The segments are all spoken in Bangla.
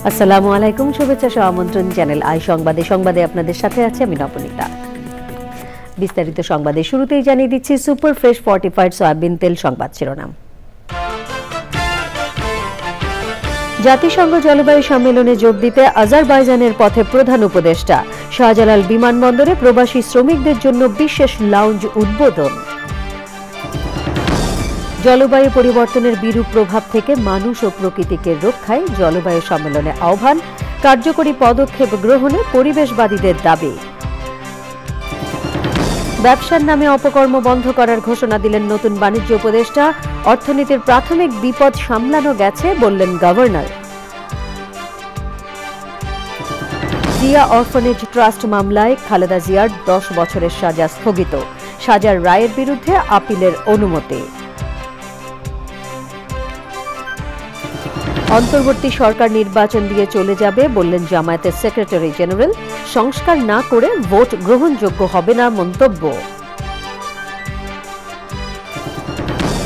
আসসালামু আলাইকুম, শুভেচ্ছা সহ আমন্ত্রণ চ্যানেল আই সংবাদে আপনাদের সাথে আছে আমি নবনীতা। বিস্তারিত সংবাদে শুরুতেই জানিয়ে দিচ্ছি সুপার ফ্রেশ ফর্টিফাইড সয়াবিন তেল সংবাদ শিরোনাম। জাতিসংঘ জলবায়ু সম্মেলনে যোগ দিতে আজারবাইজানের পথে প্রধান উপদেষ্টা। শাহজালাল বিমানবন্দরে প্রবাসী শ্রমিকদের জন্য বিশেষ লাউঞ্জ উদ্বোধন। জলবায়ু পরিবর্তনের বিরূপ প্রভাব থেকে মানুষ ও প্রকৃতিকে রক্ষায় জলবায়ু সম্মেলনে আহ্বান, কার্যকরী পদক্ষেপ গ্রহণে পরিবেশবাদীদের দাবি। ব্যবসার নামে অপকর্ম বন্ধ করার ঘোষণা দিলেন নতুন বাণিজ্য উপদেষ্টা। অর্থনীতির প্রাথমিক বিপদ সামলানো গেছে বললেন গভর্নর। জিয়া অরফানেজ ট্রাস্ট মামলায় খালেদা জিয়ার 10 বছরের সাজা স্থগিত। সাজার রায়ের বিরুদ্ধে আপিলের অনুমতি। অন্তর্বর্তী সরকার নির্বাচন দিয়ে চলে যাবে বললেন জামায়াতের সেক্রেটারি জেনারেল। সংস্কার না করে ভোট গ্রহণযোগ্য হবে না মন্তব্য।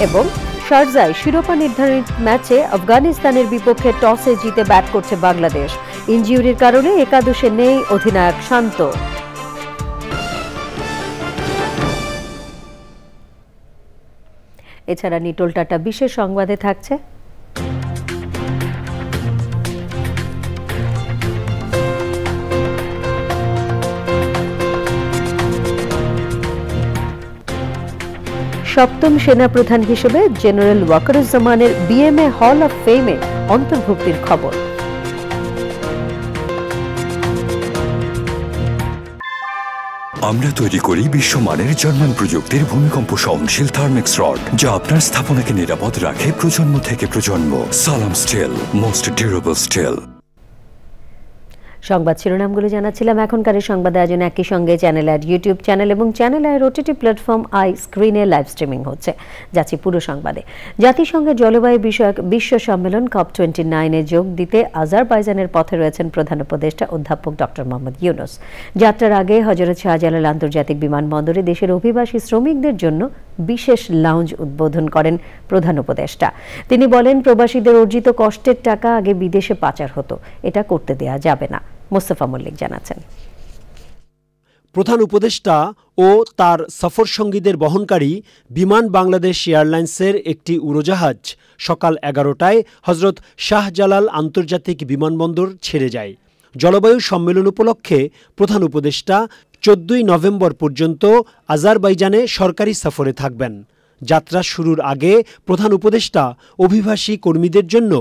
এবং শারজায় শিরোপা নির্ধারণী ম্যাচে আফগানিস্তানের বিপক্ষে টসে জিতে ব্যাট করছে বাংলাদেশ। ইনজুরির কারণে একাদশে নেই অধিনায়ক শান্ত। এছাড়া নিটোল টাটা বিশেষ সংবাদে থাকছে সপ্তম সেনাপ্রধান হিসেবে জেনারেল ওয়াকারুজ্জামানের বিএমএ হল অব ফেমে অন্তর্ভুক্তির খবর। আমরা তৈরি করি বিশ্বমানের জার্মান প্রযুক্তির ভূমিকম্প সহনশীল থার্মেক্স রড, যা আপনার স্থাপনাকে নিরাপদ রাখে প্রজন্ম থেকে প্রজন্ম। সালাম স্টিল, মোস্ট ডিউরেবল স্টিল। সংবাদ শিরোনামগুলো জানাচ্ছিলাম। এখনকার সংবাদ আয়োজন একই সঙ্গে চ্যানেল আই ইউটিউব চ্যানেল এবং channel I OTT platform I স্ক্রিনে লাইভ স্ট্রিমিং হচ্ছে। যাচ্ছি পুরো সংবাদে। জাতিসংঘের জলবায়ু বিষয়ক বিশ্ব সম্মেলন COP29-এ যোগ দিতে আজারবাইজানের পথে রয়েছেন প্রধান উপদেষ্টা অধ্যাপক ডক্টর মোহাম্মদ ইউনূস। যাত্রার আগে হযরত শাহজালাল আন্তর্জাতিক বিমানবন্দরে দেশের অভিবাসী শ্রমিকদের জন্য বিশেষ লাউঞ্জ উদ্বোধন করেন প্রধান উপদেষ্টা। তিনি বলেন, প্রবাসীদের অর্জিত কষ্টের টাকা আগে বিদেশে পাচার হতো, এটা করতে দেয়া যাবে না। মোস্তফা মল্লিক জানাচ্ছেন। প্রধান উপদেষ্টা ও তার সফর সঙ্গীদের বহনকারী বিমান বাংলাদেশ এয়ারলাইন্সের একটি উড়োজাহাজ সকাল 11টায় হযরত শাহজালাল আন্তর্জাতিক বিমানবন্দর ছেড়ে যায়। জলবায়ু সম্মেলন উপলক্ষে প্রধান উপদেষ্টা 14 নভেম্বর পর্যন্ত আজারবাইজানে সরকারি সফরে থাকবেন। যাত্রা শুরুর আগে প্রধান উপদেষ্টা অভিবাসী কর্মীদের জন্য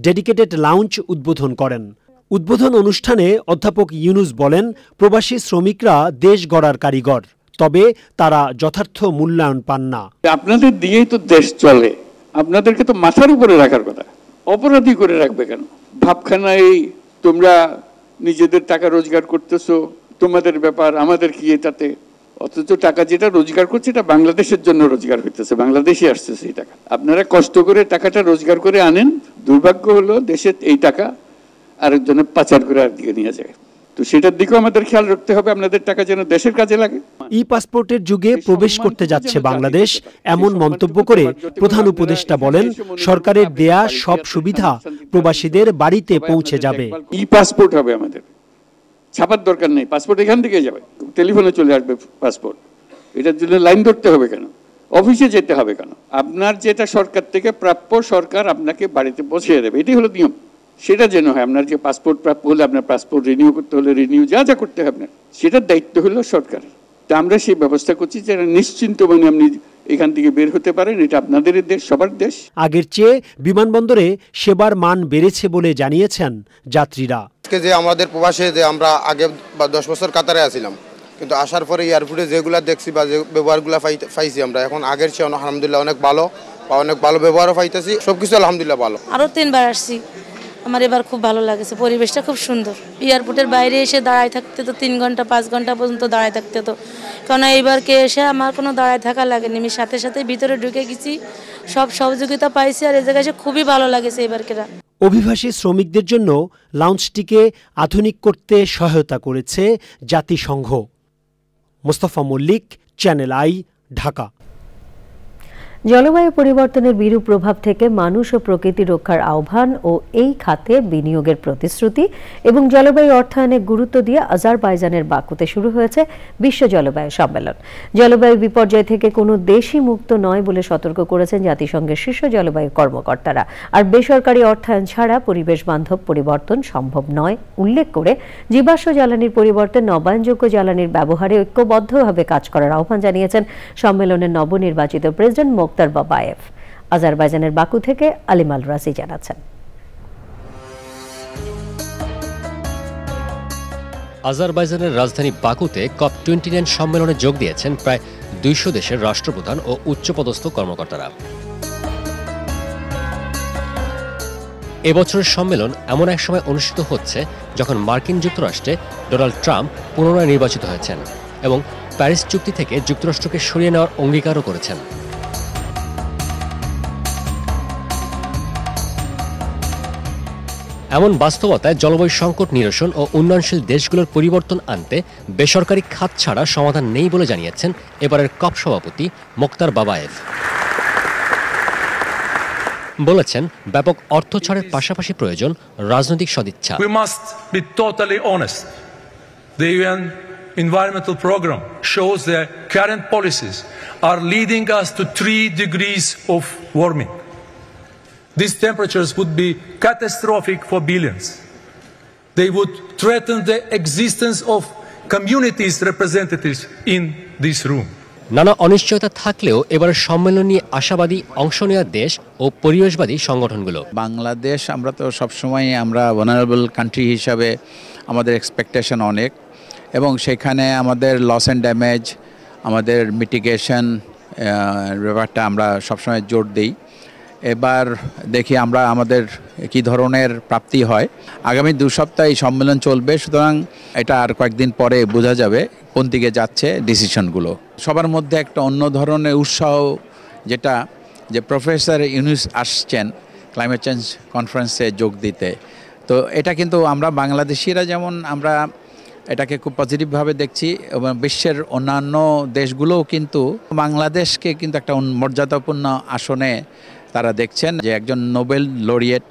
ডেডিকেটেড লাউঞ্জ উদ্বোধন করেন। উদ্বোধন অনুষ্ঠানে অধ্যাপক ইউনূস বলেন, প্রবাসী শ্রমিকরা দেশ গড়ার কারিগর, তবে তারা যথার্থ মূল্যায়ন পান না। আপনাদের দিয়েই তো দেশ চলে, আপনাদেরকে তো মাথার উপরে রাখার কথা, অপরাধী করে রাখবে কেন? ভাবখানায় তোমরা নিজেদের টাকা রোজগার করতেছো, তোমাদের ব্যাপার, আমাদের কি এটাতে? অথচ টাকা যেটা রোজগার করছে এটা বাংলাদেশের জন্য রোজগার হইতেছে, বাংলাদেশে আসতেছে এই টাকা। আপনারা কষ্ট করে টাকাটা রোজগার করে আনেন, দুর্ভাগ্য হলো দেশে এই টাকা আরেকজনের পাচার করে আর দিকে নিয়ে যায়। তো সেটার দিকেও আমাদের খেয়াল রাখতে হবে, আপনাদের টাকা যেন দেশের কাজে লাগে। ই পাসপোর্টের যুগে প্রবেশ করতে যাচ্ছে বাংলাদেশ, এমন মন্তব্য করে প্রধান উপদেষ্টা বলেন, সরকারের দেয়া সব সুবিধা প্রবাসীদের বাড়িতে পৌঁছে যাবে। ই পাসপোর্ট হবে, আমাদের ছাপার দরকার নেই, পাসপোর্ট এখান থেকে যাবে, টেলিফোনে চলে আসবে পাসপোর্ট। এটার জন্য লাইন ধরতে হবে কেন? অফিসে যেতে হবে কেন? আপনার যেটা সরকার থেকে প্রাপ্য, সরকার আপনাকে বাড়িতে পৌঁছে দেবে, এটাই হলো নিয়ম। সেটা যেন হয়, আপনার যে পাসপোর্ট প্রাপ্য হলে আপনার পাসপোর্ট রিনিউ করতে হলে রিনিউ যা যা করতে হবে আপনার, সেটার দায়িত্ব হলো সরকারের। তা আমরা সেই ব্যবস্থা করছি যে নিশ্চিন্ত মানে আপনি এখান থেকে বের হতে পারেন, এটা আপনাদের দেশ, সবার দেশ। আগের চেয়ে বিমানবন্দরে সেবার মান বেড়েছে বলে জানিয়েছেন যাত্রীরা। যে আমাদের প্রবাসে যে আমরা আগে 10 বছর কাতারে আছিলাম, কিন্তু আসার পরে এয়ারপোর্টে যেগুলা দেখছি বা যে ব্যবহারগুলো পাইছি আমরা, এখন আগের চেয়ে আলহামদুলিল্লাহ অনেক ভালো, বা অনেক ভালো ব্যবহারও পাইতেছি, সবকিছু আলহামদুলিল্লাহ ভালো। আরও 3 বার আসছি, আমার এবার খুব ভালো লাগছে, পরিবেশটা খুব সুন্দর। এয়ারপোর্টের বাইরে এসে দাঁড়ায় থাকতে তো 3 ঘন্টা 5 ঘন্টা পর্যন্ত দাঁড়ায় থাকতে তো, কারণ এইবারকে এসে আমার কোনো দাঁড়ায় থাকা লাগেনি, আমি সাথে সাথে ভিতরে ঢুকে গেছি, সব সহযোগিতা পাইছি, আর এই জায়গায় এসে খুবই ভালো লাগেছে এবারকেরা। অভিবাসী শ্রমিকদের জন্য লাউঞ্জটিকে আধুনিক করতে সহায়তা করেছে জাতিসংঘ। Mostafa Mallik, channel I, Dhaka. জলবায়ু পরিবর্তনের বিরূপ প্রভাব থেকে মানুষ ও প্রকৃতি রক্ষার আহ্বান ও এই খাতে বিনিয়োগের প্রতিশ্রুতি এবং জলবায়ু অর্থায়নে গুরুত্ব দিয়ে আজারবাইজানের বাকুতে শুরু হয়েছে বিশ্ব জলবায়ু সম্মেলন। জলবায়ু বিপর্যয় থেকে কোনো দেশই মুক্ত নয় বলে সতর্ক করেছেন জাতিসংঘের শীর্ষ জলবায়ু কর্মকর্তারা। আর বেসরকারি অর্থায়ন ছাড়া পরিবেশ বান্ধব পরিবর্তন সম্ভব নয় উল্লেখ করে জীবাশ্ম জ্বালানির পরিবর্তে নবায়নযোগ্য জ্বালানির ব্যবহারে ঐক্যবদ্ধভাবে কাজ করার আহ্বান জানিয়েছেন সম্মেলনের নবনির্বাচিত প্রেসিডেন্ট মোক্তার বাবায়েভ। আজারবাইজানের বাকু থেকে আলিমাল রাজি জানাচ্ছেন। আজারবাইজানের রাজধানী বাকুতে COP29 সম্মেলনে যোগ দিয়েছেন প্রায় 200 দেশের রাষ্ট্রপ্রধান ও উচ্চপদস্থ কর্মকর্তারা। এবছরের সম্মেলন এমন এক সময় অনুষ্ঠিত হচ্ছে যখন মার্কিন যুক্তরাষ্ট্রে ডোনাল্ড ট্রাম্প পুনরায় নির্বাচিত হয়েছেন এবং প্যারিস চুক্তি থেকে যুক্তরাষ্ট্রকে সরিয়ে নেওয়ার অঙ্গীকারও করেছেন। এমন বাস্তবতায় জলবায়ু সংকট নিরসন ও উন্নয়নশীল দেশগুলোর পরিবর্তন আনতে বেসরকারি খাত ছাড়া সমাধান নেই বলে জানিয়েছেন এবারের COP সভাপতি মোক্তার বাবায়েভ। বলেছেন, ব্যাপক অর্থ ছাড়ের পাশাপাশি প্রয়োজন রাজনৈতিক সদিচ্ছা। We must be totally honest. The UN Environmental Program shows that current policies are leading us to 3 degrees of warming. These temperatures would be catastrophic for billions. They would threaten the existence of communities representatives in this room. নানা অনিশ্চয়তা থাকলেও এবারের সম্মেলন নিয়ে আশাবাদী অংশ নেওয়ার দেশ ও পরিবেশবাদী সংগঠনগুলো। বাংলাদেশ আমরা তো সবসময় আমরা ভালনারেবল কান্ট্রি হিসাবে আমাদের এক্সপেকটেশন অনেক, এবং সেখানে আমাদের লস অ্যান্ড ড্যামেজ, আমাদের মিটিগেশন ব্যাপারটা আমরা সবসময় জোর দিই। এবার দেখি আমরা আমাদের কি ধরনের প্রাপ্তি হয়। আগামী 2 সপ্তাহ এই সম্মেলন চলবে, সুতরাং এটা আর কয়েকদিন পরে বোঝা যাবে কোন দিকে যাচ্ছে ডিসিশনগুলো। সবার মধ্যে একটা অন্য ধরনের উৎসাহ, যেটা যে প্রফেসর ইউনুস আসছেন ক্লাইমেট চেঞ্জ কনফারেন্সে যোগ দিতে, তো এটা কিন্তু আমরা বাংলাদেশিরা যেমন আমরা এটাকে খুব পজিটিভভাবে দেখছি, এবং বিশ্বের অন্যান্য দেশগুলোও কিন্তু বাংলাদেশকে কিন্তু একটা মর্যাদাপূর্ণ আসনে তারা দেখছেন, যে একজন নোবেল লরিয়েট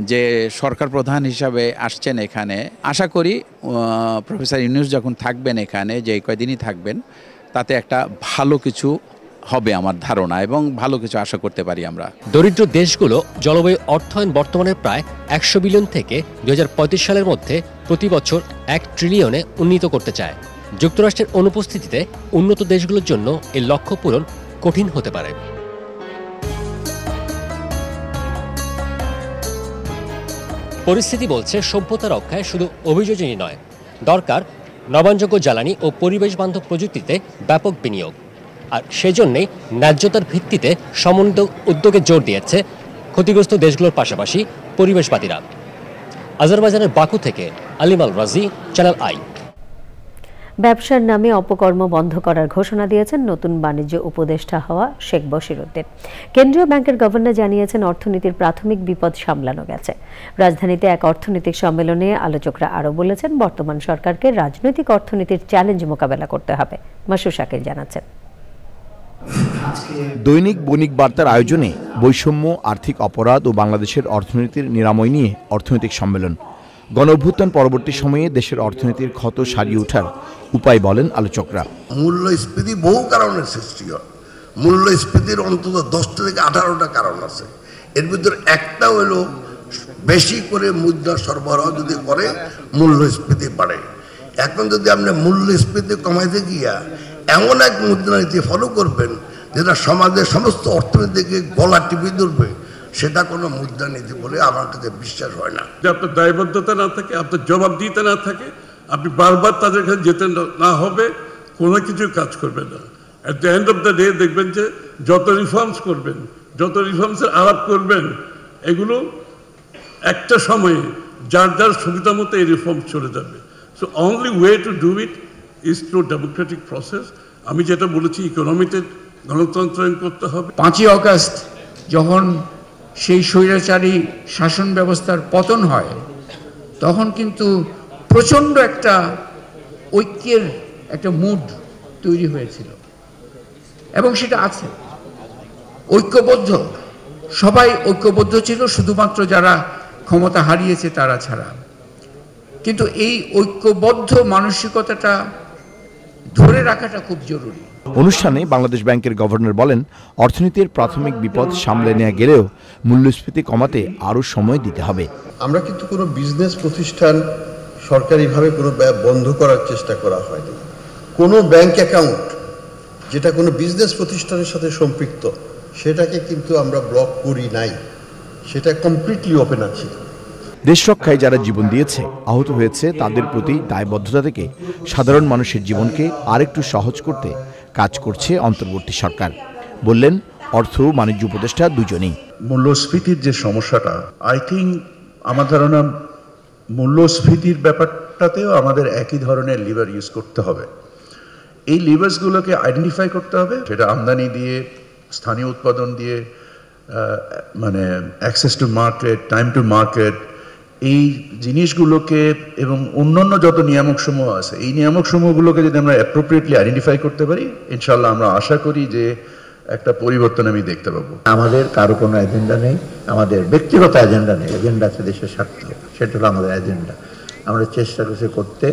যে সরকার প্রধান হিসাবে আসছেন এখানে। আশা করি প্রফেসর ইউনুস যখন থাকবেন এখানে, যে কয়দিনই থাকবেন, তাতে একটা ভালো কিছু হবে আমার ধারণা, এবং ভালো কিছু আশা করতে পারি আমরা। দরিদ্র দেশগুলো জলবায়ু অর্থায়ন বর্তমানে প্রায় 100 বিলিয়ন থেকে 2035 সালের মধ্যে প্রতি বছর 1 ট্রিলিয়নে উন্নীত করতে চায়। যুক্তরাষ্ট্রের অনুপস্থিতিতে উন্নত দেশগুলোর জন্য এই লক্ষ্য পূরণ কঠিন হতে পারে। পরিস্থিতি বলছে, সভ্যতা রক্ষায় শুধু অভিযোজনই নয়, দরকার নবায়নযোগ্য জ্বালানি ও পরিবেশ বান্ধব প্রযুক্তিতে ব্যাপক বিনিয়োগ। আর সেজন্যই ন্যায্যতার ভিত্তিতে সমন্বিত উদ্যোগে জোর দিয়েছে ক্ষতিগ্রস্ত দেশগুলোর পাশাপাশি পরিবেশবাদীরা। আজারবাইজানের বাকু থেকে আলিমাল রাজি, চ্যানেল আই। ব্যবসার নামে অপকর্ম বন্ধ করার ঘোষণা দিয়েছেন নতুন বাণিজ্য উপদেষ্টা হওয়া শেখ বশিরউদ্দিন। কেন্দ্রীয় ব্যাংকের গভর্নর জানিয়েছেন, অর্থনীতির প্রাথমিক বিপদ সামলানো গেছে। রাজধানীতে এক অর্থনৈতিক সম্মেলনে আলোচকরা আরও বলেছেন, বর্তমান সরকারকে রাজনৈতিক অর্থনীতির চ্যালেঞ্জ মোকাবেলা করতে হবে। মাসুর শাকিল জানাচ্ছেন। দৈনিক বণিক বার্তার আয়োজনে বৈষম্য, আর্থিক অপরাধ ও বাংলাদেশের অর্থনীতির নিরাময় নিয়ে অর্থনৈতিক সম্মেলন। গণঅভ্যুত্থান পরবর্তী সময়ে দেশের অর্থনীতির ক্ষত সারিয়ে ওঠার উপায় বলেন আলোচকরা। মূল্যস্ফীতি বহু কারণের সৃষ্টি হয়। মূল্যস্ফীতির অন্তত 10টা থেকে 18টা কারণ আছে। এর ভিতরে একটা হলো বেশি করে মুদ্রা সরবরাহ যদি করে মূল্যস্ফীতি বাড়ে। এখন যদি আপনি মূল্যস্ফীতি কমাইতে গিয়া এমন এক মুদ্রানীতি ফলো করবেন যেটা সমাজের সমস্ত অর্থনীতিকে গলা টিপে ধরবে, সেটা কোনো মুদ্রানীতি বলে আমার কাছে বিশ্বাস হয় না। আপনার দায়বদ্ধতা না থাকে, আপনার জবাবদিহিতা না থাকে, আপনি বারবার তাদের কাছে যেতে না হবে, কোনো কিছু কাজ করবেন না। At the end of the day দেখবেন যে যত রিফর্মস করবেন, যত রিফর্মসের আলাপ করবেন, এগুলো একটা সময়ে যার যার সুবিধা মতো এই রিফর্ম চলে যাবে। So only way to do it is through Democratic process. আমি যেটা বলেছি, ইকোনমিতে গণতন্ত্রায়ন করতে হবে। 5ই অগাস্ট যখন সেই স্বৈরাচারী শাসন ব্যবস্থার পতন হয়, তখন কিন্তু প্রচণ্ড একটা ঐক্যের একটা মুড তৈরি হয়েছিল, এবং সেটা আছে। ঐক্যবদ্ধ, সবাই ঐক্যবদ্ধ ছিল, শুধুমাত্র যারা ক্ষমতা হারিয়েছে তারা ছাড়া। কিন্তু এই ঐক্যবদ্ধ মানসিকতাটা ধরে রাখাটা খুব জরুরি। অনুষ্ঠানে বাংলাদেশ ব্যাংকের গভর্নর বলেন, অর্থনীতির প্রাথমিক বিপদ সামলে নেওয়া গেলেও মূল্যস্ফীতি কমাতে আরও সময় দিতে হবে। আমরা কিন্তু কোনো বিজনেস প্রতিষ্ঠান সরকারিভাবে কোনো বন্ধ করার চেষ্টা করা হয়নি। কোনো ব্যাংক অ্যাকাউন্ট যেটা কোনো বিজনেস প্রতিষ্ঠানের সাথে সম্পৃক্ত সেটাকে কিন্তু আমরা ব্লক করি নাই, সেটা কমপ্লিটলি ওপেন আছে। দেশ রক্ষায় যারা জীবন দিয়েছে, আহত হয়েছে, তাদের প্রতি দায়বদ্ধতা থেকে সাধারণ মানুষের জীবনকে আরেকটু সহজ করতে কাজ করছে অন্তর্বর্তী সরকার, বললেন অর্থ ও বাণিজ্য উপদেষ্টা দুজনেই। মূল্যস্ফীতির যে সমস্যাটা, আই থিঙ্ক আমার ধারণা মূল্যস্ফীতির ব্যাপারটাতেও আমাদের একই ধরনের লিভার ইউজ করতে হবে। এই লিভার্সগুলোকে আইডেন্টিফাই করতে হবে, সেটা আমদানি দিয়ে, স্থানীয় উৎপাদন দিয়ে, মানে access to market, time to market, এই জিনিসগুলোকে এবং অন্যান্য যত নিয়ামক সমূহ আছে, এই নিয়ামক সমূহগুলোকে যদি আমরা অ্যাপ্রোপ্রিয়েটলি আইডেন্টিফাই করতে পারি, ইনশাল্লাহ আমরা আশা করি যে একটা পরিবর্তন আমি দেখতে পাবো। আমাদের কারো কোনো এজেন্ডা নেই, আমাদের ব্যক্তিগত এজেন্ডা নেই, এজেন্ডা আছে দেশের স্বার্থ, সেটা হলো আমাদের এজেন্ডা। আমরা চেষ্টা করছি করতে।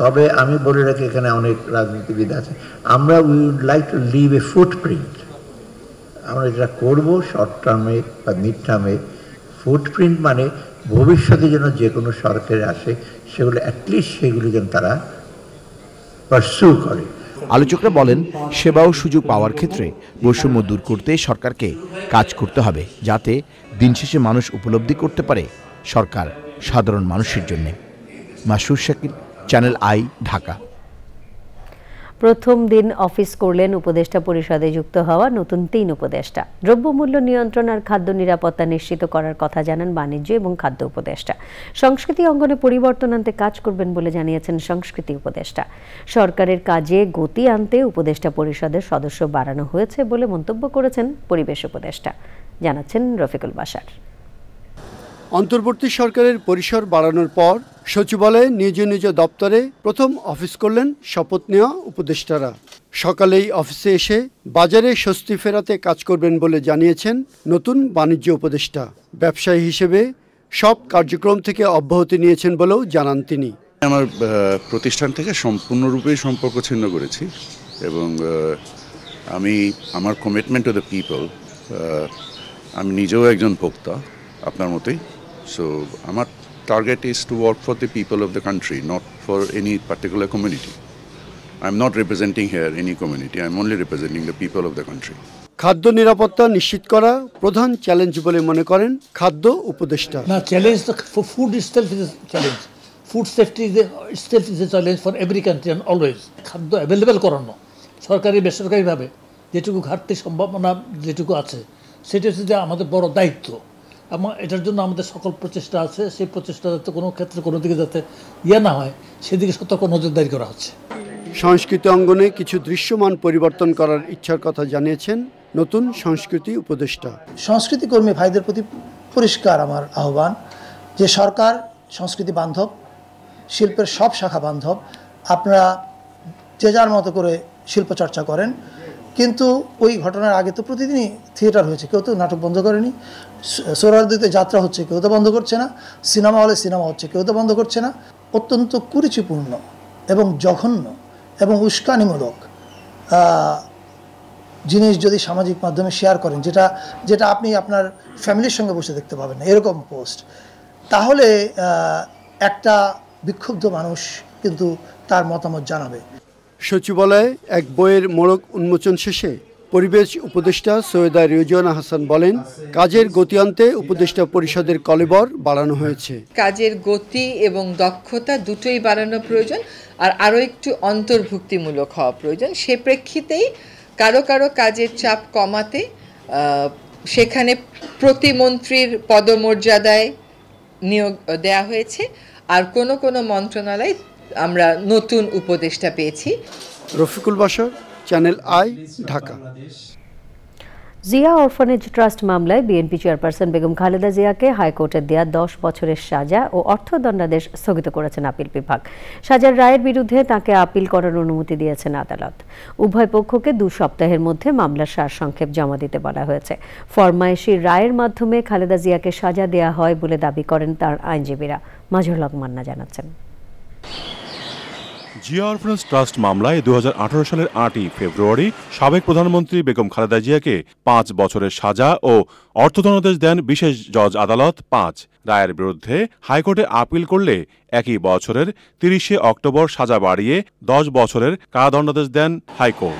তবে আমি বলে রাখি, এখানে অনেক রাজনীতিবিদ আছে, আমরা we would like to leave a footprint. আমরা যেটা করবো শর্ট টার্মে বা মিড টার্মে, ফুটপ্রিন্ট মানে ভবিষ্যতে যেন যে কোনো সরকারে আসে সেগুলো অ্যাটলিস্ট সেগুলো যেন তারা পারসু করে। আলোচকরা বলেন, সেবা ও সুযোগ পাওয়ার ক্ষেত্রে বৈষম্য দূর করতে সরকারকে কাজ করতে হবে, যাতে দিন শেষে মানুষ উপলব্ধি করতে পারে সরকার সাধারণ মানুষের জন্য। মাসুর শাকিল, চ্যানেল আই, ঢাকা। প্রথম দিন অফিস করলেন উপদেষ্টা পরিষদে যুক্ত হওয়া নতুন 3 উপদেষ্টা। দ্রব্যমূল্য নিয়ন্ত্রণ আর খাদ্য নিরাপত্তা নিশ্চিত করার কথা জানান বাণিজ্য এবং খাদ্য উপদেষ্টা। সংস্কৃতি অঙ্গনে পরিবর্তন আনতে কাজ করবেন বলে জানিয়েছেন সংস্কৃতি উপদেষ্টা। সরকারের কাজে গতি আনতে উপদেষ্টা পরিষদের সদস্য বাড়ানো হয়েছে বলে মন্তব্য করেছেন পরিবেশ উপদেষ্টা, জানাচ্ছেন রফিকুল বাশার। অন্তর্বর্তী সরকারের পরিসর বাড়ানোর পর সচিবালয়ে নিজ নিজ দপ্তরে প্রথম অফিস করলেন শপথ নেওয়া উপদেষ্টারা। সকালেই অফিসে এসে বাজারে স্বস্তি ফেরাতে কাজ করবেন বলে জানিয়েছেন নতুন বাণিজ্য উপদেষ্টা। ব্যবসায়ী হিসেবে সব কার্যক্রম থেকে অব্যাহতি নিয়েছেন বলেও জানান তিনি। আমার প্রতিষ্ঠান থেকে সম্পূর্ণরূপেই সম্পর্ক ছিন্ন করেছি এবং আমি আমার কমিটমেন্ট টু দ্য পিপল, আমি নিজেও একজন ভোক্তা আপনার মতোই। সো আমার target is to work for the people of the country, not for any particular community. I'm not representing here any community, I'm only representing the people of the country. খাদ্য নিরাপত্তা নিশ্চিত করা প্রধান চ্যালেঞ্জ বলে মনে করেন খাদ্য উপদেষ্টা। না, challenge for food itself is a challenge. Food safety itself is a challenge for every country and always. খাদ্য অ্যাভেলেবল করানো সরকারি বেসরকারিভাবে যেটুকু ঘাটতি সম্ভাবনা যেটুকু আছে সেটা হচ্ছে আমাদের বড় দায়িত্ব। এবং এটার জন্য আমাদের সকল প্রচেষ্টা আছে, সেই প্রচেষ্টা যাতে কোনো ক্ষেত্রে কোনো দিকে যাতে না হয় সেদিকে সতর্ক নজরদারি করা হচ্ছে। সংস্কৃতি অঙ্গনে কিছু দৃশ্যমান পরিবর্তন করার ইচ্ছার কথা জানিয়েছেন নতুন সংস্কৃতি উপদেষ্টা। সংস্কৃতি কর্মী ভাইদের প্রতি পরিষ্কার আমার আহ্বান যে সরকার সংস্কৃতি বান্ধব, শিল্পের সব শাখা বান্ধব। আপনারা যে যার মতো করে শিল্প চর্চা করেন, কিন্তু ওই ঘটনার আগে তো প্রতিদিনই থিয়েটার হয়েছে, কেউ তো নাটক বন্ধ করেনি। সোহরাওয়ার্দীতে যাত্রা হচ্ছে, কেউ তো বন্ধ করছে না। সিনেমা হলে সিনেমা হচ্ছে, কেউ তো বন্ধ করছে না। অত্যন্ত কুরুচিপূর্ণ এবং জঘন্য এবং উস্কানিমূলক জিনিস যদি সামাজিক মাধ্যমে শেয়ার করেন, যেটা আপনি আপনার ফ্যামিলির সঙ্গে বসে দেখতে পাবেন না, এরকম পোস্ট, তাহলে একটা বিক্ষুব্ধ মানুষ কিন্তু তার মতামত জানাবে। সচিবালয়ে এক বইয়ের মোড়ক উন্মোচন শেষে পরিবেশ উপদেষ্টা সৈয়দা রিজওয়ানা হাসান বলেন, কাজের গতি আনতে উপদেষ্টা পরিষদের কলেবর বাড়ানো হয়েছে। কাজের গতি এবং দক্ষতা দুটোই বাড়ানো প্রয়োজন, আর আরও একটু অন্তর্ভুক্তিমূলক হওয়া প্রয়োজন। সে প্রেক্ষিতেই কারো কারো কাজের চাপ কমাতে সেখানে প্রতিমন্ত্রীর পদমর্যাদায় নিয়োগ দেয়া হয়েছে, আর কোনো কোনো মন্ত্রণালয় আমরা নতুন উপদেষ্টা পেয়েছি। Rafiqul Bashar, channel I, Dhaka. Zia orphanage trust মামলায় বিএনপি চেয়ারপারসন বেগম খালেদা জিয়াকে হাইকোর্টের দেয়া 10 বছরের সাজা ও অর্থদণ্ডাদেশ স্থগিত করেছেন আপিল বিভাগ। সাজার রায়ের বিরুদ্ধে তাকে আপিল করার অনুমতি দিয়েছেন আদালত। উভয় পক্ষকে 2 সপ্তাহের মধ্যে মামলার সারসংক্ষেপ জমা দিতে বলা হয়েছে। ফরমায়েশি রায়ের মাধ্যমে খালেদা জিয়াকে সাজা দেয়া হয় বলে দাবি করেন তার আইনজীবীরা। মাজহারুল হক মান্না জানাচ্ছেন। জিয়া অরফানেজ ট্রাস্ট মামলায় 2018 সালের 8ই ফেব্রুয়ারি সাবেক প্রধানমন্ত্রী বেগম খালেদা জিয়াকে 5 বছরের সাজা ও অর্থদণ্ডাদেশ দেন বিশেষ জজ আদালত 5। রায়ের বিরুদ্ধে হাইকোর্টে আপিল করলে একই বছরের 30শে অক্টোবর সাজা বাড়িয়ে 10 বছরের কারাদণ্ডাদেশ দেন হাইকোর্ট।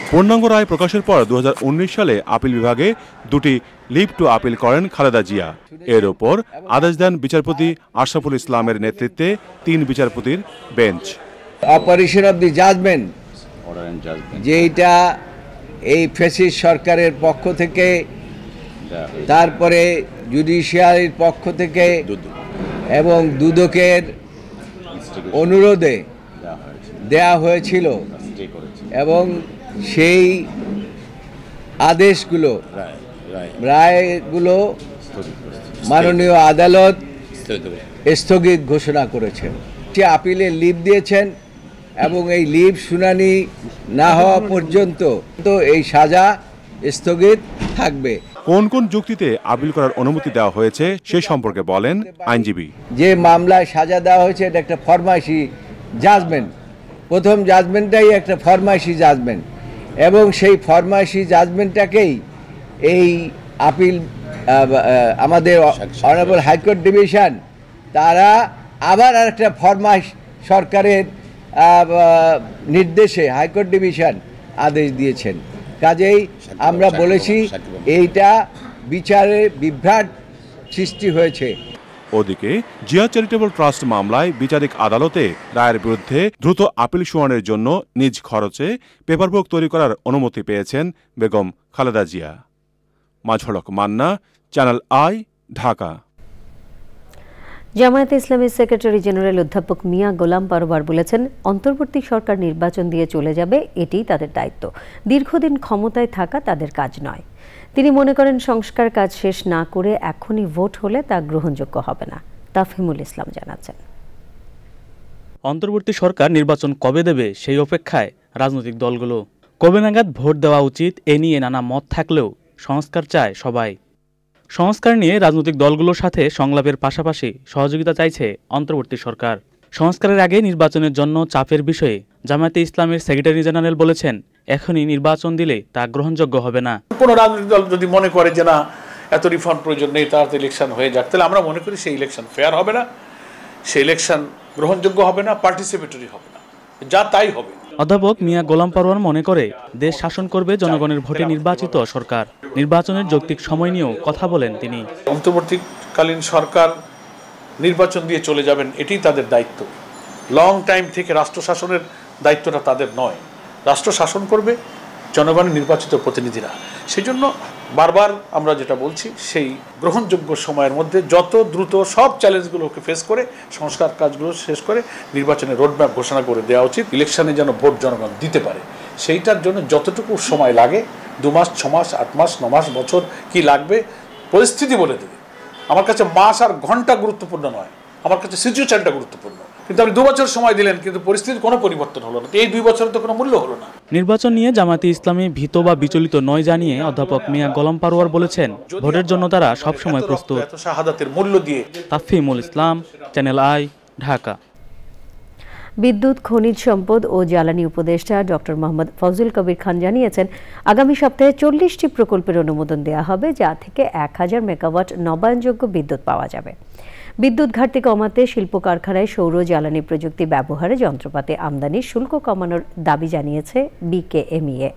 পূর্ণাঙ্গ রায় প্রকাশের পর 2019 সালে আপিল বিভাগে 2টি লিভ টু আপিল করেন খালেদা জিয়া। এর ওপর আদেশ দেন বিচারপতি আশরাফুল ইসলামের নেতৃত্বে 3 বিচারপতির বেঞ্চ। অপারেশন অব দি জাজমেন্ট যেটা এই ফ্যাসিস্ট সরকারের পক্ষ থেকে, তারপরে জুডিশিয়ারির পক্ষ থেকে এবং দুদকের অনুরোধে দেয়া হয়েছিল এবং সেই আদেশগুলো, রায়গুলো মাননীয় আদালত স্থগিত ঘোষণা করেছেন। সে আপিলে লিভ দিয়েছেন এবং এই লিভ শুনানি না হওয়া পর্যন্ত তো এই সাজা স্থগিত থাকবে। কোন কোন যুক্তিতে আপিল করার অনুমতি দেওয়া হয়েছে সে সম্পর্কে বলেন আইনজীবী। যে মামলায় সাজা দেওয়া হয়েছে এটা একটা ফরমাইশি জাজমেন্ট, প্রথম জাজমেন্টটাই একটা ফরমাইশি জাজমেন্ট এবং সেই ফরমাইশি জাজমেন্টটাকেই এই আপিল আমাদের অনারেবল হাইকোর্ট ডিভিশন তারা আবার আরেকটা ফরমাইশ সরকারের নির্দেশে হাইকোর্ট ডিভিশন আদেশ দিয়েছেন। কাজেই আমরা বলেছি এইটা বিচারে বিভ্রাট সৃষ্টি হয়েছে। ওদিকে জিয়া চ্যারিটেবল ট্রাস্ট মামলায় বিচারিক আদালতে রায়ের বিরুদ্ধে দ্রুত আপিল শুনানির জন্য নিজ খরচে পেপারবুক তৈরি করার অনুমতি পেয়েছেন বেগম খালেদা জিয়া। মাজহারুল হক মান্না, চ্যানেল আই, ঢাকা। জামায়াতে ইসলামীর সেক্রেটারি জেনারেল অধ্যাপক মিয়া গোলাম পারোয়ার বলেছেন, অন্তর্বর্তী সরকার নির্বাচন দিয়ে চলে যাবে, এটিই তাদের দায়িত্ব। দীর্ঘদিন ক্ষমতায় থাকা তাদের কাজ নয়। তিনি মনে করেন সংস্কার কাজ শেষ না করে এখনই ভোট হলে তা গ্রহণযোগ্য হবে না। তাফহিমুল ইসলাম জানাচ্ছেন, অন্তর্বর্তী সরকার নির্বাচন কবে দেবে সেই অপেক্ষায় রাজনৈতিক দলগুলো। কবে নাগাদ ভোট দেওয়া উচিত এ নিয়ে নানা মত থাকলেও সংস্কার চায় সবাই। সংস্কার নিয়ে রাজনৈতিক দলগুলোর সাথে সংলাপের পাশাপাশি সহযোগিতা চাইছে অন্তর্বর্তী সরকার। সংস্কারের আগে নির্বাচনের জন্য চাপের বিষয়ে জামায়াতে ইসলামের সেক্রেটারি জেনারেল বলেছেন, এখনই নির্বাচন দিলে তা গ্রহণযোগ্য হবে না। কোনো রাজনৈতিক দল যদি মনে করে যে না এত রিফর্ম প্রয়োজন নেই, তার ইলেকশন হয়ে যাক, তাহলে আমরা মনে করি সেই ইলেকশন ফেয়ার হবে না, সেই ইলেকশন গ্রহণযোগ্য হবে না, পার্টিসিপেটরি হবে না, যা তাই হবে। অধ্যাপক মিয়া গোলাম পারোয়ার মনে করে দেশ শাসন করবে জনগণের ভোটে নির্বাচিত সরকার। নির্বাচনের যৌক্তিক সময় নিয়েও কথা বলেন তিনি। অন্তর্বর্তীকালীন সরকার নির্বাচন দিয়ে চলে যাবেন, এটাই তাদের দায়িত্ব। লং টাইম থেকে রাষ্ট্র শাসনের দায়িত্বটা তাদের নয়। রাষ্ট্র শাসন করবে জনগণের নির্বাচিত প্রতিনিধিরা। সেই জন্য বারবার আমরা যেটা বলছি, সেই গ্রহণযোগ্য সময়ের মধ্যে যত দ্রুত সব চ্যালেঞ্জগুলোকে ফেস করে সংস্কার কাজগুলো শেষ করে নির্বাচনের রোডম্যাপ ঘোষণা করে দেওয়া উচিত। ইলেকশনে যেন ভোট জনগণ দিতে পারে, সেইটার জন্য যতটুকু সময় লাগে, 2 মাস, 6 মাস, 8 মাস, 9 মাস, বছর কি লাগবে পরিস্থিতি বলে দেবে। আমার কাছে মাস আর ঘন্টা গুরুত্বপূর্ণ নয়, আমার কাছে সিচুয়েশনটা গুরুত্বপূর্ণ। কিন্তু আপনি 2 বছর সময় দিলেন, কিন্তু পরিস্থিতির কোনো পরিবর্তন হলো না, এই 2 বছরের তো কোনো মূল্য হলো না। নির্বাচন নিয়ে জামায়াতে ইসলামী ভীত বা বিচলিত নয় জানিয়ে অধ্যাপক মিয়া গোলাম পারোয়ার বলেছেন, ভোটের জন্য তারা সবসময় প্রস্তুত। শাহাদাতের মূল্য দিয়ে। তাফহিমুল ইসলাম, চ্যানেল আই, ঢাকা। বিদ্যুৎ, খনিজ সম্পদ ও জ্বালানি উপদেষ্টা ডক্টর মোহাম্মদ ফজল কবির খান জানিয়েছেন, আগামী সপ্তাহে 40টি প্রকল্পের অনুমোদন দেওয়া হবে, যা থেকে 1000 মেগাওয়াট নবায়নযোগ্য বিদ্যুৎ পাওয়া যাবে। বিদ্যুৎ ঘাটতি কমাতে শিল্প কারখানায় সৌর জ্বালানি প্রযুক্তি ব্যবহারে যন্ত্রপাতি আমদানির শুল্ক কমানোর দাবি জানিয়েছে বিকেএমইএ।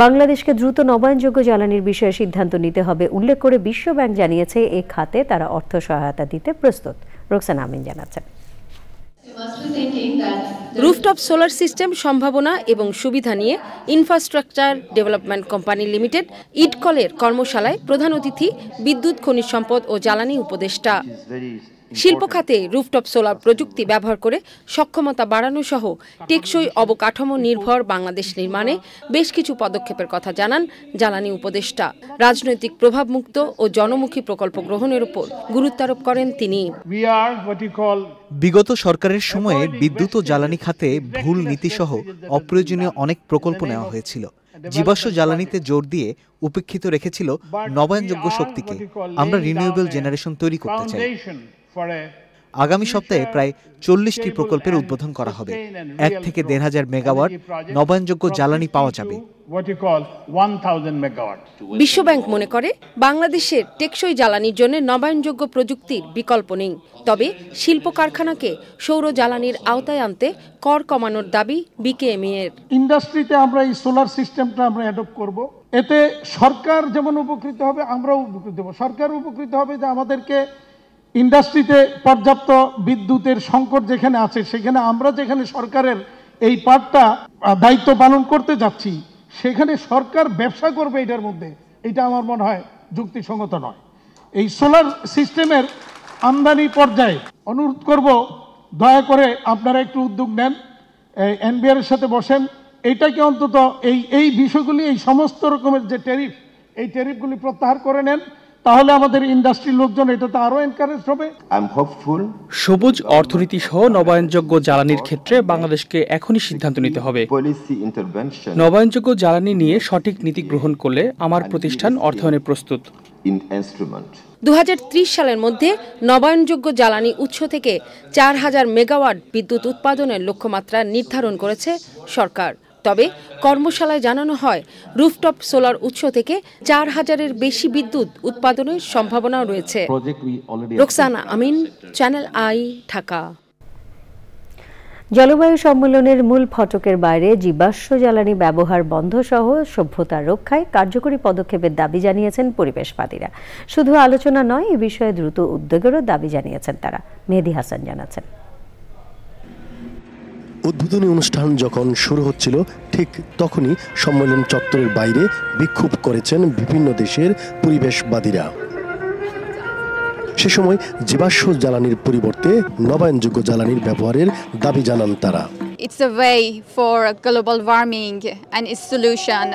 বাংলাদেশকে দ্রুত নবায়নযোগ্য জ্বালানির বিষয়ে সিদ্ধান্ত নিতে হবে উল্লেখ করে বিশ্বব্যাংক জানিয়েছে, এ খাতে তারা অর্থ সহায়তা দিতে প্রস্তুত। রোকসানা আমিন জানাচ্ছেন, রুফটপ সোলার সিস্টেম সম্ভাবনা এবং সুবিধা নিয়ে ইনফ্রাস্ট্রাকচার ডেভেলপমেন্ট কোম্পানি লিমিটেড ইডকলের কর্মশালায় প্রধান অতিথি বিদ্যুৎ, খনিজ সম্পদ ও জ্বালানি উপদেষ্টা। শিল্প খাতে রুফটপ সোলার প্রযুক্তি ব্যবহার করে সক্ষমতা বাড়ানো সহ টেকসই অবকাঠামো নির্ভর বাংলাদেশ নির্মাণে বেশ কিছু পদক্ষেপের কথা জানান জ্বালানি উপদেষ্টা। রাজনৈতিক প্রভাবমুক্ত ও জনমুখী প্রকল্প গ্রহণের উপর গুরুত্ব আরোপ করেন তিনি। বিগত সরকারের সময়ে বিদ্যুৎ ও জ্বালানি খাতে ভুল নীতিসহ অপ্রয়োজনীয় অনেক প্রকল্প নেওয়া হয়েছিল। জীবাশ্ম জ্বালানিতে জোর দিয়ে উপেক্ষিত রেখেছিল নবায়নযোগ্য শক্তিকে। আমরা রিনিউয়েবল জেনারেশন তৈরি করতে চাই। আগামী সপ্তাহে প্রায় 40টি প্রকল্পের উদ্বোধন করা হবে। 1 থেকে 1,500 মেগাওয়াট নবায়নযোগ্য জ্বালানি পাওয়া যাবে। বিশ্বব্যাংক মনে করে বাংলাদেশের টেকসই জ্বালানির জন্য নবায়নযোগ্য প্রযুক্তির বিকল্প নেই। তবে শিল্প কারখানাকে সৌর জ্বালানির আওতায় আনতে কর কমানোর দাবি বিকেএমই এর। ইন্ডাস্ট্রিতে আমরা এই সোলার সিস্টেমটা আমরা অ্যাডপ্ট করব। এতে সরকার যেমন উপকৃত হবে, আমরাও উপকৃত হব। সরকার উপকৃত হবে যে আমাদেরকে ইন্ডাস্ট্রিতে পর্যাপ্ত বিদ্যুতের সংকট যেখানে আছে, সেখানে আমরা যেখানে সরকারের এই পার্টটা দায়িত্ব পালন করতে যাচ্ছি, সেখানে সরকার ব্যবসা করবে এটার মধ্যে, এটা আমার মনে হয় যুক্তিসঙ্গত নয়। এই সোলার সিস্টেমের আমদানি পর্যায়ে অনুরোধ করব, দয়া করে আপনারা একটু উদ্যোগ নেন, এনবিআর এর সাথে বসেন, এটাকে অন্তত এই বিষয়গুলি, এই সমস্ত রকমের যে ট্যারিফ, এই ট্যারিফগুলি প্রত্যাহার করে নেন, তাহলে আমাদের ইন্ডাস্ট্রির লোকজন এটাতে আরো এনকারেজ হবে। সবুজ অর্থনীতি সহ নবায়নযোগ্য জ্বালানির ক্ষেত্রে বাংলাদেশকে এখনই সিদ্ধান্ত নিতে হবে। নবায়নযোগ্য জ্বালানি নিয়ে সঠিক নীতি গ্রহণ করলে আমার প্রতিষ্ঠান অর্থায়নে প্রস্তুত। 2030 সালের মধ্যে নবায়নযোগ্য জ্বালানি উৎস থেকে 4000 মেগাওয়াট বিদ্যুৎ উৎপাদনের লক্ষ্যমাত্রা নির্ধারণ করেছে সরকার। তবে কর্মশালায় জানানো হয় রুফটপ সোলার উৎস থেকে 4000-এর বেশি বিদ্যুৎ উৎপাদনের সম্ভাবনাও রয়েছে। রোকসানা আমিন, চ্যানেল আই, ঢাকা। জলবায়ু সম্মেলনের মূল ফটকের বাইরে জীবাশ্ম জ্বালানি ব্যবহার বন্ধ সহ সভ্যতা রক্ষায় কার্যকরী পদক্ষেপের দাবি জানিয়েছেন পরিবেশবাদীরা। শুধু আলোচনা নয়, এ বিষয়ে দ্রুত উদ্যোগেরও দাবি জানিয়েছেন তারা। মেহেদী হাসান জানাচ্ছেন। উদ্বোধনী অনুষ্ঠান যখন শুরু হচ্ছিল, ঠিক তখনই সম্মেলন চত্বরের বাইরে বিক্ষোভ করেছেন বিভিন্ন দেশের পরিবেশবাদীরা। সে সময় জীবাশ্ম জ্বালানির পরিবর্তে নবায়নযোগ্য জ্বালানির ব্যবহারের দাবি জানান তারা। It's a way for global warming and its solution.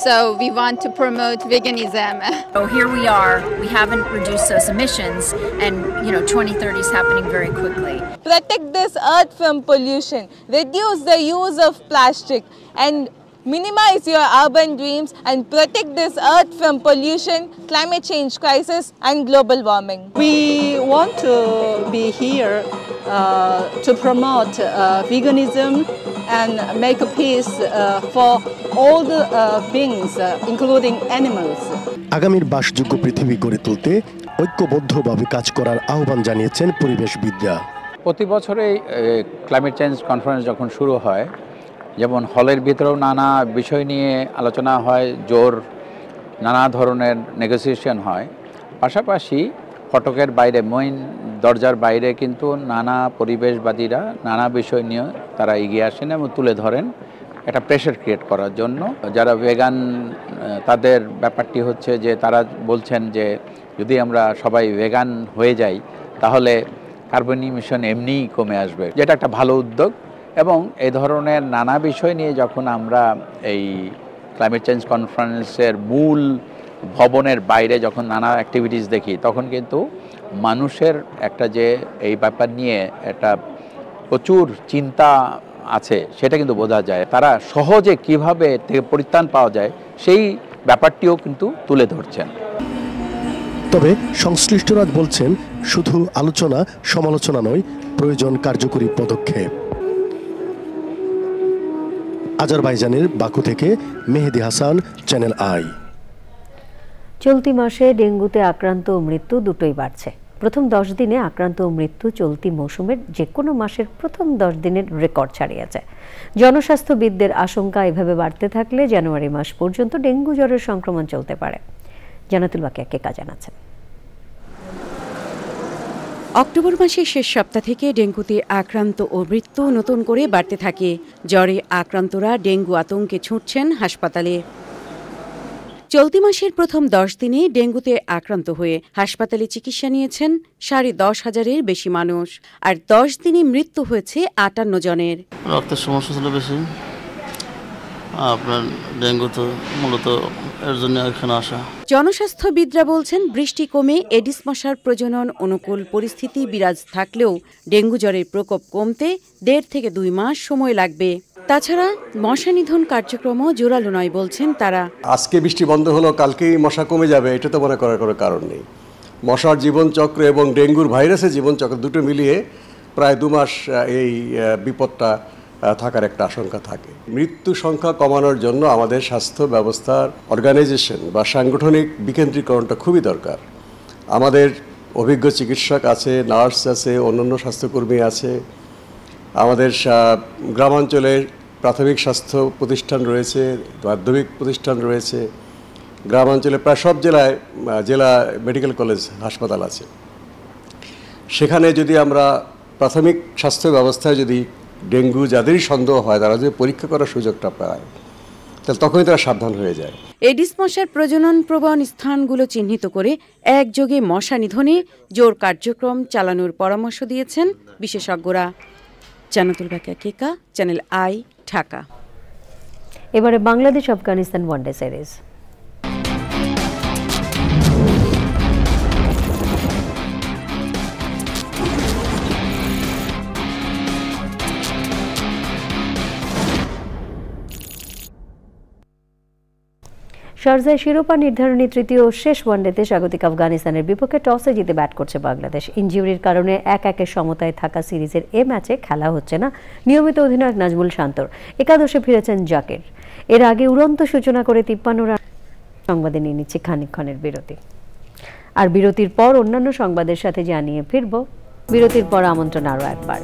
So we want to promote veganism. So here we are, we haven't reduced those emissions, and 2030 is happening very quickly. Protect this earth from pollution, reduce the use of plastic, and minimize your urban dreams and protect this earth from pollution, climate change crisis and global warming. We want to be here to promote veganism and make a peace for all the beings, including animals. আগামীর বাসযোগ্য পৃথিবী গড়ে তুলতে ঐক্যবদ্ধভাবে কাজ করার আহ্বান জানিয়েছেন পরিবেশবিদরা। প্রতি বছরে ক্লাইমেট চেঞ্জ কনফারেন্স যখন শুরু হয়, যেমন হলের ভিতরেও নানা বিষয় নিয়ে আলোচনা হয়, নানা ধরনের নেগোসিয়েশন হয়, পাশাপাশি ফটকের বাইরে, মেইন দরজার বাইরে কিন্তু নানা পরিবেশবাদীরা নানা বিষয় নিয়ে তারা এগিয়ে আসেন এবং তুলে ধরেন একটা প্রেশার ক্রিয়েট করার জন্য। যারা ভেগান, তাদের ব্যাপারটি হচ্ছে যে তারা বলছেন যে যদি আমরা সবাই ভেগান হয়ে যাই তাহলে কার্বন ইমিশন এমনিই কমে আসবে, যেটা একটা ভালো উদ্যোগ। এবং এই ধরনের নানা বিষয় নিয়ে যখন আমরা এই ক্লাইমেট চেঞ্জ কনফারেন্সের মূল ভবনের বাইরে যখন নানা অ্যাক্টিভিটিস দেখি, তখন কিন্তু মানুষের একটা যে এই ব্যাপার নিয়ে একটা প্রচুর চিন্তা আছে, সেটা কিন্তু বোঝা যায়। তারা সহজে কিভাবে থেকে পরিত্রাণ পাওয়া যায় সেই ব্যাপারটিও কিন্তু তুলে ধরছেন। তবে সংশ্লিষ্টরা বলছেন, শুধু আলোচনা সমালোচনা নয়, প্রয়োজন কার্যকরী পদক্ষেপ। আজারবাইজানের বাকু থেকে মেহেদী হাসান, চ্যানেল আই। চলতি মাসে ডেঙ্গুতে আক্রান্ত ও মৃত্যু দুটোই বাড়ছে। প্রথম 10 দিনে আক্রান্ত ও মৃত্যু চলতি মৌসুমের যে কোনো মাসের প্রথম 10 দিনের রেকর্ড ছাড়িয়েছে। জনস্বাস্থ্যবিদদের আশঙ্কা, এভাবে বাড়তে থাকলে জানুয়ারি মাস পর্যন্ত ডেঙ্গু জ্বরের সংক্রমণ চলতে পারে। জানাতুল বাকিয়া কেকা জানাচ্ছেন। অক্টোবর মাসের শেষ সপ্তাহ থেকে ডেঙ্গুতে আক্রান্ত ও মৃত্যু নতুন করে বাড়তে থাকে। জ্বরে আক্রান্তরা ডেঙ্গু আতঙ্কে ছুটছেন হাসপাতালে। চলতি মাসের প্রথম ১০ দিনে ডেঙ্গুতে আক্রান্ত হয়ে হাসপাতালে চিকিৎসা নিয়েছেন ১০,৫০০-এর বেশি মানুষ, আর ১০ দিনে মৃত্যু হয়েছে ৫৮ জনের। রক্তের সমস্যা ছিল বেশি, আপনার ডেঙ্গু তো মূলত এর জন্য এখানে আসা। জনস্বাস্থ্যবিদরা বলছেন বৃষ্টি কমে এডিস মশার প্রজনন অনুকূল পরিস্থিতি বিরাজ থাকলেও ডেঙ্গু জ্বরের প্রকোপ কমতে ১.৫ থেকে ২ মাস সময় লাগবে। তাছাড়া মশা নিধন কার্যক্রমও জোরালো নয় বলছেন তারা। আজকে বৃষ্টি বন্ধ হলো, কালকেই মশা কমে যাবে এটা তো মনে করার কোনো কারণ নেই। মশার জীবনচক্র এবং ডেঙ্গুর ভাইরাসের জীবনচক্র দুটো মিলিয়ে প্রায় ২ মাস এই বিপদটা থাকার একটা আশঙ্কা থাকে। মৃত্যু সংখ্যা কমানোর জন্য আমাদের স্বাস্থ্য ব্যবস্থার অর্গানাইজেশন বা সাংগঠনিক বিকেন্দ্রীকরণটা খুবই দরকার। আমাদের অভিজ্ঞ চিকিৎসক আছে, নার্স আছে, অন্যান্য স্বাস্থ্যকর্মী আছে, আমাদের গ্রামাঞ্চলের প্রাথমিক স্বাস্থ্য প্রতিষ্ঠান রয়েছে, মাধ্যমিক প্রতিষ্ঠান রয়েছে, গ্রামাঞ্চলে প্রায় সব জেলা মেডিকেল কলেজ হাসপাতাল আছে। সেখানে যদি আমরা প্রাথমিক স্বাস্থ্য ব্যবস্থায় যদি ডেঙ্গু যাদেরই সন্দেহ হয় তারা যদি পরীক্ষা করার সুযোগটা পায় তাহলে তখনই তারা সাবধান হয়ে যায়। এডিস মশার প্রজনন প্রবণ স্থানগুলো চিহ্নিত করে একযোগে মশা নিধনে জোর কার্যক্রম চালানোর পরামর্শ দিয়েছেন বিশেষজ্ঞরা। জান্নাতুল বাকিয়া কেকা, চ্যানেল আই, ঢাকা। এবারে বাংলাদেশ আফগানিস্তান ওয়ানডে সিরিজ। শারজায় শিরোপা নির্ধারণী তৃতীয় ও শেষ ওয়ানডেতে স্বাগতিক আফগানিস্তানের বিপক্ষে টসে জিতে ব্যাট করছে বাংলাদেশ। ইনজুরির কারণে ১-১ সমতায় থাকা সিরিজের এ ম্যাচে খেলা হচ্ছে না নিয়মিত অধিনায়ক নাজমুল শান্তর। একাদশে ফিরেছেন জাকির। এর আগে উড়ন্ত সূচনা করে ৫৩ রান সংবাদে নিয়ে নিচ্ছে খানিকক্ষণের বিরতি। আর বিরতির পর অন্যান্য সংবাদের সাথে জানিয়ে ফিরব। বিরতির পর আমন্ত্রণ আরও একবার।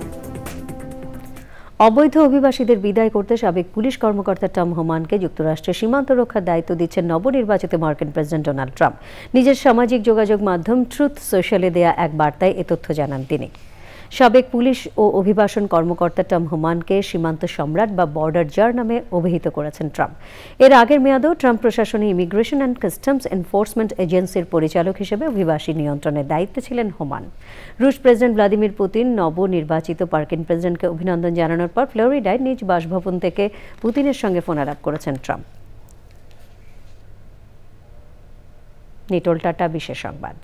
অবৈধ অভিবাসীদের বিদায় করতে সাবেক পুলিশ কর্মকর্তা টম হোমানকে যুক্তরাষ্ট্রের সীমান্ত রক্ষার দায়িত্ব দিচ্ছেন নবনির্বাচিত মার্কিন প্রেসিডেন্ট ডোনাল্ড ট্রাম্প। নিজের সামাজিক যোগাযোগ মাধ্যম ট্রুথ সোশ্যালে দেয়া এক বার্তায় এ তথ্য জানান তিনি। সাবেক পুলিশ ও অভিবাসন কর্মকর্তা টম হোমানকে সীমান্ত সম্রাট বা বর্ডার জার নামে অভিহিত করেছেন ট্রাম্প। এর আগের মেয়াদেও ট্রাম্প প্রশাসনে ইমিগ্রেশন অ্যান্ড কাস্টমস এনফোর্সমেন্ট এজেন্সির পরিচালক হিসেবে অভিবাসী নিয়ন্ত্রণের দায়িত্বে ছিলেন হোমান। রুশ প্রেসিডেন্ট ভ্লাদিমির পুতিন নবনির্বাচিত মার্কিন প্রেসিডেন্টকে অভিনন্দন জানানোর পর ফ্লোরিডায় নিজ বাসভবন থেকে পুতিনের সঙ্গে ফোনালাপ করেছেন ট্রাম্প। নিটোল টাটা, বিশেষ সংবাদ।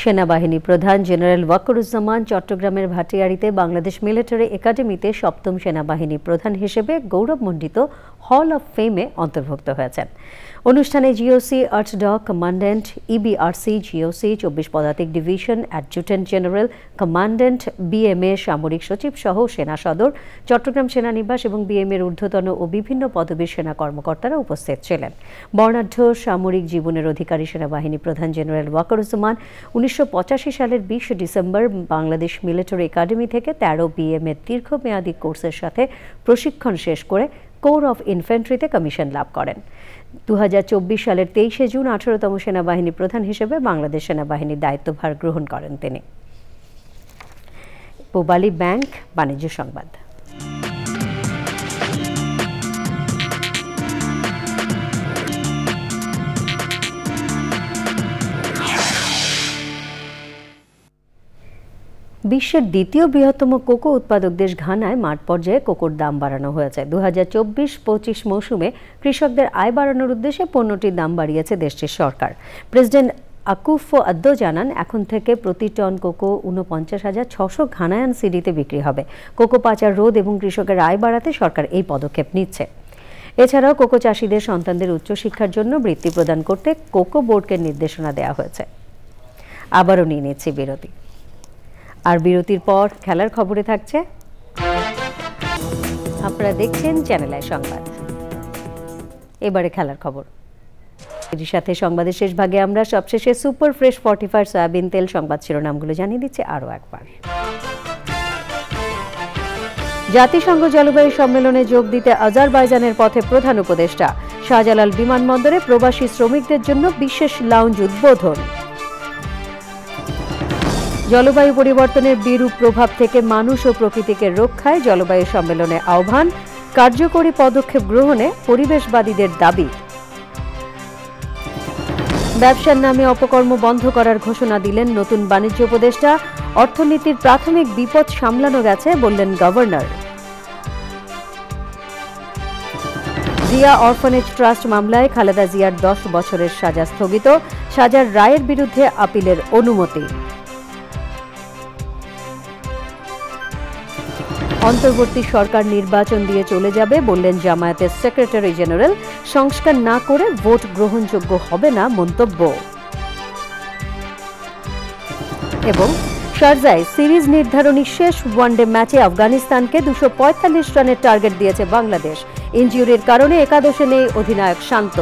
সেনাবাহিনী প্রধান জেনারেল ওয়াকারুজ্জামান চট্টগ্রামের ভাটিয়ারীতে বাংলাদেশ মিলিটারি একাডেমিতে ৭ম সেনাবাহিনী প্রধান হিসেবে গৌরবমণ্ডিত হল অব ফেমে অন্তর্ভুক্ত হয়েছেন। অনুষ্ঠানে জিওসি আর্চডগ কমান্ড্যান্ট, ইবিআরসি জিওসি ২৪ পদাতিক division adjutant general, commandant BMA, সামরিক সচিব সহ সেনা সদর, চট্টগ্রাম সেনানিবাস এবং বিএমএর ঊর্ধ্বতন ও বিভিন্ন পদবীর সেনা কর্মকর্তারা উপস্থিত ছিলেন। বর্ণাঢ্য সামরিক জীবনের অধিকারী সেনাবাহিনী প্রধান জেনারেল ওয়াকারুজ্জামান ১৯৮৫ সালের ২০ ডিসেম্বর বাংলাদেশ মিলিটারি একাডেমি থেকে ১৩ বিএমএর দীর্ঘমেয়াদী কোর্সের সাথে প্রশিক্ষণ শেষ করে কোর অফ ইনফ্যান্ট্রিতে কমিশন লাভ করেন। ২০২৪ সালের ২৩ জুন ১৮তম সেনাবাহিনী প্রধান হিসেবে বাংলাদেশ সেনাবাহিনীর দায়িত্বভার গ্রহণ করেন তিনি। পূবালী ব্যাংক, বাণিজ্য সংবাদ। বিশ্বের দ্বিতীয় বৃহত্তম কোকো উৎপাদক দেশ ঘানায় মাঠ পর্যায়ে কোকোর দাম বাড়ানো হয়েছে। ২০২৪-২৫ মৌসুমে কৃষকদের আয় বাড়ানোর উদ্দেশ্যে পণ্যটির দাম বাড়িয়েছে দেশটির সরকার। প্রেসিডেন্ট আকুফো আদ্দো জানান, এখন থেকে প্রতি টন কোকো ৪৯,৬০০ ঘানায়ান সিডিতে বিক্রি হবে। কোকো পাচার রোধ এবং কৃষকের আয় বাড়াতে সরকার এই পদক্ষেপ নিচ্ছে। এছাড়াও কোকো চাষিদের সন্তানদের উচ্চশিক্ষার জন্য বৃত্তি প্রদান করতে কোকো বোর্ডকে নির্দেশনা দেওয়া হয়েছে। আবারও নিয়ে নিচ্ছি বিরতি। আর বিরতির পর খেলার খবরে থাকছে। আপনারা দেখছেন চ্যানেল আই সংবাদ। এবারে খেলার খবর। এর সাথে সংবাদের শেষ ভাগে আমরা সবশেষে সুপার ফ্রেশ ফর্টিফাইড সয়াবিন তেল সংবাদ শিরোনামগুলো জানিয়ে দিচ্ছি আরও একবার। জাতিসংঘ জলবায়ু সম্মেলনে যোগ দিতে আজারবাইজানের পথে প্রধান উপদেষ্টা। শাহজালাল বিমানবন্দরে প্রবাসী শ্রমিকদের জন্য বিশেষ লাউঞ্জ উদ্বোধন। জলবায়ু পরিবর্তনের বিরূপ প্রভাব থেকে মানুষ ও প্রকৃতিকে রক্ষায় জলবায়ু সম্মেলনে আহ্বান, কার্যকরী পদক্ষেপ গ্রহণে পরিবেশবাদীদের দাবি। ব্যবসার নামে অপকর্ম বন্ধ করার ঘোষণা দিলেন নতুন বাণিজ্য উপদেষ্টা। অর্থনীতির প্রাথমিক বিপদ সামলানো গেছে বললেন গভর্নর। জিয়া অরফানেজ ট্রাস্ট মামলায় খালেদা জিয়ার 10 বছরের সাজা স্থগিত, সাজার রায়ের বিরুদ্ধে আপিলের অনুমতি। অন্তর্বর্তী সরকার নির্বাচন দিয়ে চলে যাবে বললেন জামায়াতের সেক্রেটারি জেনারেল। সংস্কার না করে ভোট গ্রহণযোগ্য হবে না মন্তব্য। এবং শারজায় সিরিজ নির্ধারণী শেষ ওয়ানডে ম্যাচে আফগানিস্তানকে 245 রানের টার্গেট দিয়েছে বাংলাদেশ। ইনজুরির কারণে একাদশে নেই অধিনায়ক শান্ত।